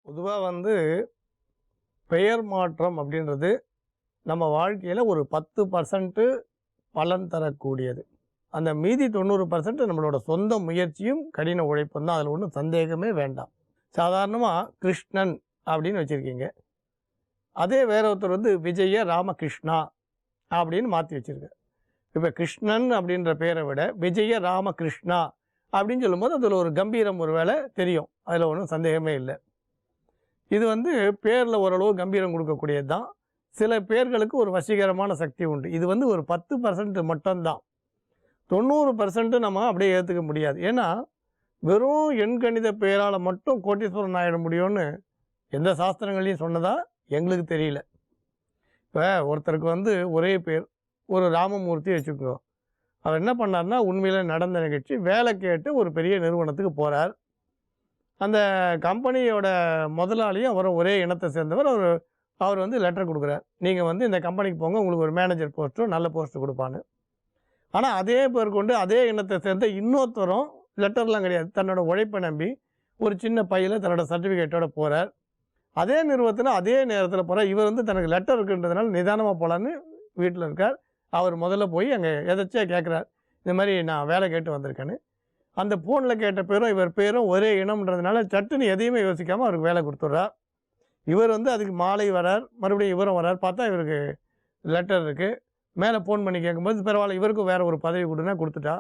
பொதுவாக பெயர் மாற்றம் அப்படின்றது நம்ம வாழ்க்கையில் ஒரு 10% பலன் தரக்கூடியது. அந்த மீதி 90% நம்மளோட சொந்த முயற்சியும் கடின உழைப்பும் தான். அதில் ஒன்றும் சந்தேகமே வேண்டாம். சாதாரணமாக கிருஷ்ணன் அப்படின்னு வச்சுருக்கீங்க. அதே வேற ஒருத்தர் விஜய ராமகிருஷ்ணா அப்படின்னு மாற்றி வச்சுருக்கார். இப்போ கிருஷ்ணன் அப்படின்ற பேரை விட விஜய ராமகிருஷ்ணா அப்படின்னு சொல்லும்போது அதில் ஒரு கம்பீரம் ஒரு வேளை தெரியும். அதில் ஒன்றும் சந்தேகமே இல்லை. இது பேரில் ஓரளவு கம்பீரம் கொடுக்கக்கூடியது தான். சில பேர்களுக்கு ஒரு வசீகரமான சக்தி உண்டு. இது ஒரு 10% மட்டும்தான். 90% நம்ம அப்படியே ஏற்றுக்க முடியாது. ஏன்னா வெறும் எண்கணித பெயரால் மட்டும் கோட்டீஸ்வரன் ஆகிட முடியும்னு எந்த சாஸ்திரங்களையும் சொன்னதா எங்களுக்கு தெரியல. இப்போ ஒருத்தருக்கு ஒரே பேர், ஒரு ராமமூர்த்தி வச்சுக்கோ. அவர் என்ன பண்ணார்னா, உண்மையில் நடந்த நிகழ்ச்சி, வேலை கேட்டு ஒரு பெரிய நிறுவனத்துக்கு போகிறார். அந்த கம்பெனியோட முதலாளியும் அவரும் ஒரே இனத்தை சேர்ந்தவர். அவர் லெட்டர் கொடுக்குறார். நீங்கள் இந்த கம்பெனிக்கு போங்க, உங்களுக்கு ஒரு மேனேஜர் போஸ்ட்டோ நல்ல போஸ்ட்டு கொடுப்பான்னு. ஆனால் அதே பேர் கொண்டு அதே இனத்தை சேர்ந்த இன்னொருத்தரும் லெட்டர்லாம் கிடையாது, தன்னோட உழைப்பை நம்பி ஒரு சின்ன பையில் தன்னோட சர்டிஃபிகேட்டோட போகிறார். அதே நிறுவனத்தில் அதே நேரத்தில் போகிறார். இவர் தனக்கு லெட்டர் இருக்குன்றதுனால நிதானமாக போகலான்னு வீட்டில் இருக்கார். அவர் முதல்ல போய் அங்கே எதாச்சியாக கேட்குறார், இந்த மாதிரி நான் வேலை கேட்டு வந்திருக்கேன்னு. அந்த ஃபோனில் கேட்ட பேரும் இவர் பேரும் ஒரே இனம்ன்றதுனால சட்டுன்னு எதையுமே யோசிக்காமல் அவருக்கு வேலை கொடுத்துட்றார். இவர் அதுக்கு மாலை வரார், மறுபடியும் இவரும் வரார். பார்த்தா இவருக்கு லெட்டர் இருக்குது. மேலே ஃபோன் பண்ணி கேட்கும்போது பரவாயில்ல, இவருக்கும் வேறு ஒரு பதவி கொடுன்னா கொடுத்துட்டா.